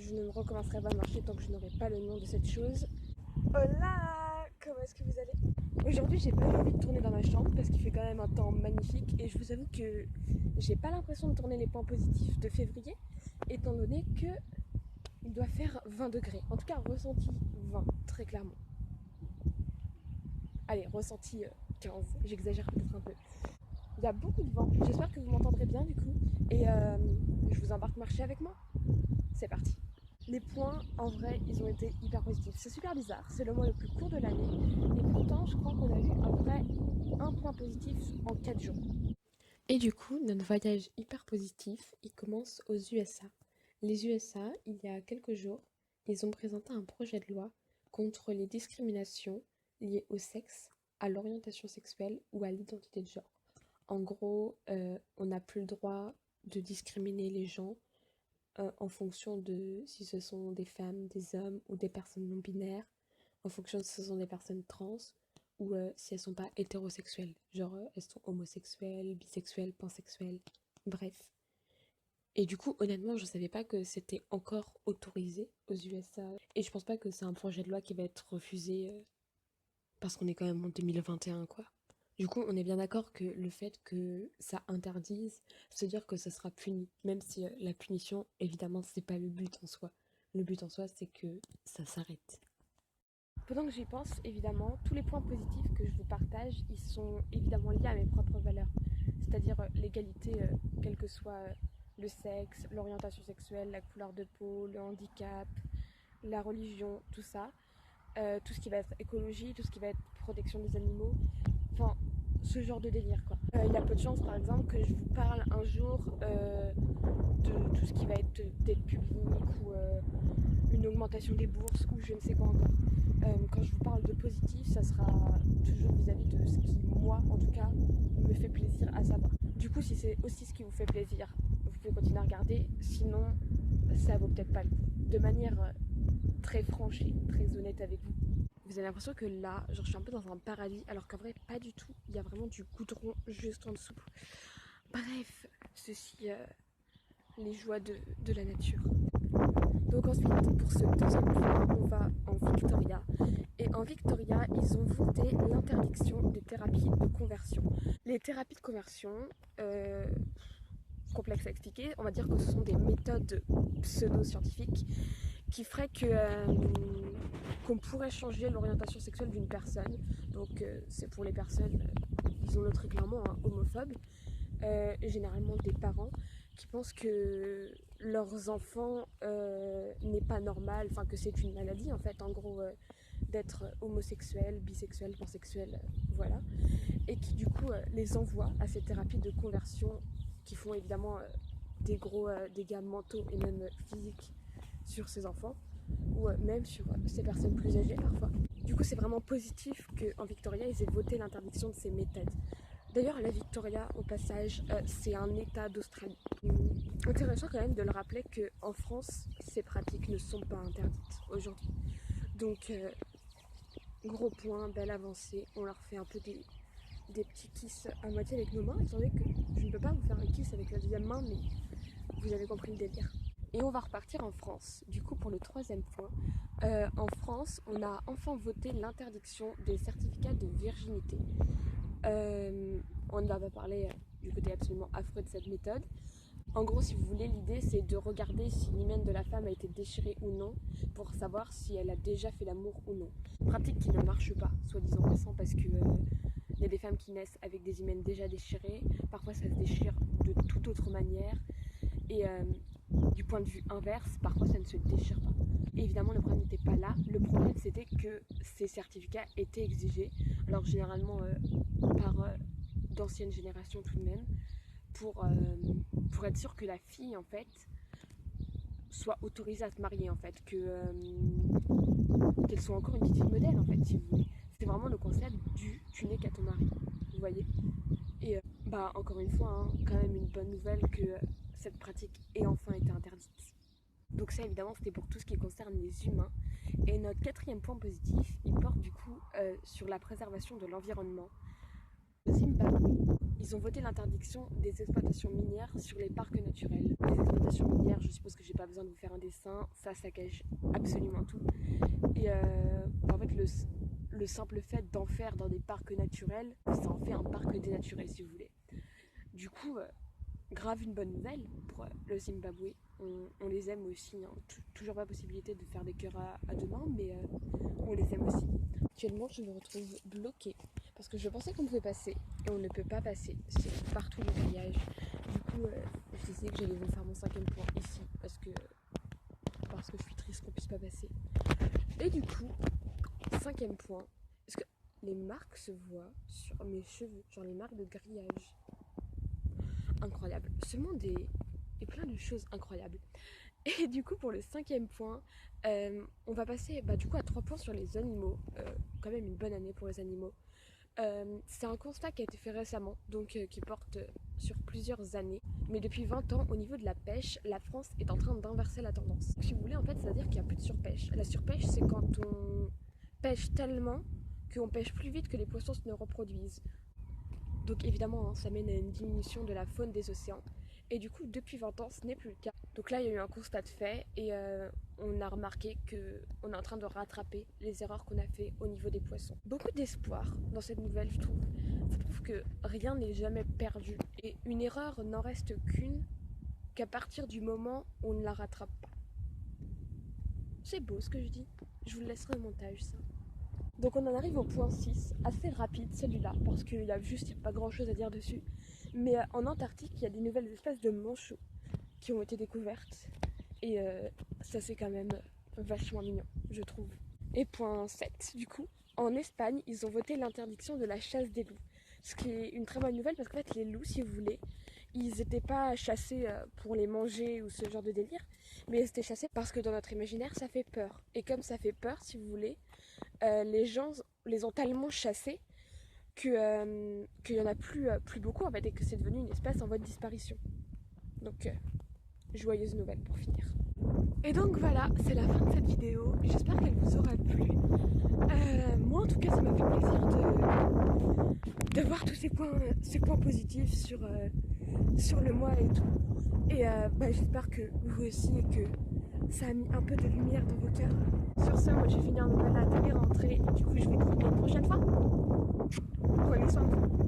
je ne recommencerai pas à marcher tant que je n'aurai pas le nom de cette chose. Hola! Comment est-ce que vous allez? Aujourd'hui, j'ai pas eu envie de tourner dans ma chambre parce qu'il fait quand même un temps magnifique et je vous avoue que j'ai pas l'impression de tourner les points positifs de février étant donné que il doit faire 20 degrés. En tout cas, ressenti 20, très clairement. Allez, ressenti 15, j'exagère peut-être un peu. Il y a beaucoup de vent, j'espère que vous m'entendrez bien du coup et je vous embarque marcher avec moi. C'est parti. Les points, en vrai, ils ont été hyper positifs. C'est super bizarre, c'est le mois le plus court de l'année et pourtant, je crois qu'on a eu à peu près un point positif en 4 jours. Et du coup, notre voyage hyper positif, il commence aux USA. Les USA, il y a quelques jours, ils ont présenté un projet de loi contre les discriminations liées au sexe, à l'orientation sexuelle ou à l'identité de genre. En gros, on n'a plus le droit de discriminer les gens en fonction de si ce sont des femmes, des hommes ou des personnes non binaires, en fonction de si ce sont des personnes trans ou si elles sont pas hétérosexuelles, genre elles sont homosexuelles, bisexuelles, pansexuelles, bref. Et du coup, honnêtement, je savais pas que c'était encore autorisé aux USA et je pense pas que c'est un projet de loi qui va être refusé parce qu'on est quand même en 2021 quoi. Du coup, on est bien d'accord que le fait que ça interdise, ça veut dire que ça sera puni, même si la punition, évidemment, c'est pas le but en soi. Le but en soi, c'est que ça s'arrête. Pendant que j'y pense, évidemment, tous les points positifs que je vous partage, ils sont évidemment liés à mes propres valeurs. C'est-à-dire l'égalité, quel que soit le sexe, l'orientation sexuelle, la couleur de peau, le handicap, la religion, tout ça. Tout ce qui va être écologie, tout ce qui va être protection des animaux. Enfin, ce genre de délire quoi. Il y a peu de chances par exemple que je vous parle un jour de tout ce qui va être d'aide publique ou une augmentation des bourses ou je ne sais quoi encore. Quand je vous parle de positif, ça sera toujours vis-à-vis de ce qui, moi en tout cas, me fait plaisir à savoir. Du coup, si c'est aussi ce qui vous fait plaisir, vous pouvez continuer à regarder, sinon ça vaut peut-être pas le coup. De manière très franche et très honnête avec vous. Vous avez l'impression que là, genre je suis un peu dans un paradis, alors qu'en vrai pas du tout. Il y a vraiment du goudron juste en dessous. Bref, ceci, les joies de la nature. Donc ensuite, pour ce deuxième point, on va en Victoria. Et en Victoria, ils ont voté l'interdiction des thérapies de conversion. Les thérapies de conversion, complexe à expliquer, on va dire que ce sont des méthodes pseudo-scientifiques qui ferait que qu'on pourrait changer l'orientation sexuelle d'une personne. Donc c'est pour les personnes, disons-le très clairement, hein, homophobes, généralement des parents qui pensent que leurs enfants n'est pas normal, enfin que c'est une maladie en fait, en gros d'être homosexuel, bisexuel, pansexuel, voilà, et qui du coup les envoient à ces thérapies de conversion qui font évidemment des gros dégâts mentaux et même physiques sur ces enfants ou même sur ces personnes plus âgées parfois. Du coup, c'est vraiment positif qu'en Victoria, ils aient voté l'interdiction de ces méthodes. D'ailleurs, la Victoria, au passage, c'est un état d'Australie. Intéressant quand même de le rappeler qu'en France, ces pratiques ne sont pas interdites aujourd'hui. Donc, gros point, belle avancée. On leur fait un peu des petits kisses à moitié avec nos mains, étant donné que je ne peux pas vous faire un kiss avec la deuxième main, mais vous avez compris le délire. Et on va repartir en France. Du coup, pour le troisième point, en France, on a enfin voté l'interdiction des certificats de virginité. On ne va pas parler du côté absolument affreux de cette méthode. En gros, si vous voulez, l'idée c'est de regarder si l'hymen de la femme a été déchiré ou non pour savoir si elle a déjà fait l'amour ou non. Pratique qui ne marche pas, soit disant passant, parce que il y a des femmes qui naissent avec des hymens déjà déchirés. Parfois, ça se déchire de toute autre manière. Et du point de vue inverse, parfois ça ne se déchire pas. Et évidemment, le problème n'était pas là. Le problème, c'était que ces certificats étaient exigés. Alors généralement par d'anciennes générations tout de même, pour être sûr que la fille, en fait, soit autorisée à se marier, en fait, qu'elle soit encore une petite fille modèle, en fait, si vous voulez. C'est vraiment le concept du tu n'es qu'à ton mari, vous voyez. Et bah encore une fois, hein, quand même une bonne nouvelle que cette pratique ait enfin été interdite. Donc ça évidemment c'était pour tout ce qui concerne les humains. Et notre quatrième point positif, il porte du coup sur la préservation de l'environnement. Au Zimbabwe, ils ont voté l'interdiction des exploitations minières sur les parcs naturels. Les exploitations minières, je suppose que j'ai pas besoin de vous faire un dessin, ça cache absolument tout. Et en fait, le simple fait d'en faire dans des parcs naturels, ça en fait un parc dénaturé si vous voulez. Du coup, grave une bonne nouvelle pour le Zimbabwe. On les aime aussi, hein. Toujours pas possibilité de faire des cœurs à deux mains, mais on les aime aussi. Actuellement, je me retrouve bloquée parce que je pensais qu'on pouvait passer et on ne peut pas passer. C'est partout le grillage. Du coup, je disais que j'allais vous faire mon 5e point ici parce que je suis triste qu'on puisse pas passer. Et du coup, 5e point, est-ce que les marques se voient sur mes cheveux, genre les marques de grillage? Incroyable. Ce monde est plein de choses incroyables. Et du coup, pour le 5e point, on va passer du coup à 3 points sur les animaux. Quand même une bonne année pour les animaux. C'est un constat qui a été fait récemment, donc qui porte sur plusieurs années. Mais depuis 20 ans, au niveau de la pêche, la France est en train d'inverser la tendance. Si vous voulez, en fait, c'est-à-dire qu'il n'y a plus de surpêche. La surpêche, c'est quand on pêche tellement qu'on pêche plus vite que les poissons se ne reproduisent. Donc évidemment, hein, ça mène à une diminution de la faune des océans. Et du coup, depuis 20 ans, ce n'est plus le cas. Donc là, il y a eu un constat de fait et on a remarqué qu'on est en train de rattraper les erreurs qu'on a fait au niveau des poissons. Beaucoup d'espoir dans cette nouvelle, je trouve. Ça prouve que rien n'est jamais perdu. Et une erreur n'en reste qu'une qu'à partir du moment où on ne la rattrape pas. C'est beau ce que je dis. Je vous le laisserai au montage, ça. Donc on en arrive au point 6, assez rapide celui-là, parce qu'il y a pas grand chose à dire dessus. Mais en Antarctique, il y a des nouvelles espèces de manchots qui ont été découvertes. Et ça c'est quand même vachement mignon, je trouve. Et point 7, du coup, en Espagne, ils ont voté l'interdiction de la chasse des loups. Ce qui est une très bonne nouvelle parce qu'en fait les loups, si vous voulez, ils n'étaient pas chassés pour les manger ou ce genre de délire, mais ils étaient chassés parce que dans notre imaginaire ça fait peur. Et comme ça fait peur, si vous voulez, les gens les ont tellement chassés qu'il n'y en a plus beaucoup en fait et que c'est devenu une espèce en voie de disparition. Donc joyeuse nouvelle pour finir. Et donc voilà, c'est la fin de cette vidéo. J'espère qu'elle vous aura plu. Moi en tout cas ça m'a fait plaisir de voir tous ces points positifs sur le mois et tout. Et j'espère que vous aussi et que ça a mis un peu de lumière dans vos cœurs. Sur ce, moi j'ai fini un nouvel à télé rentrée. Du coup je vous dis à une prochaine fois. Prenez soin de vous.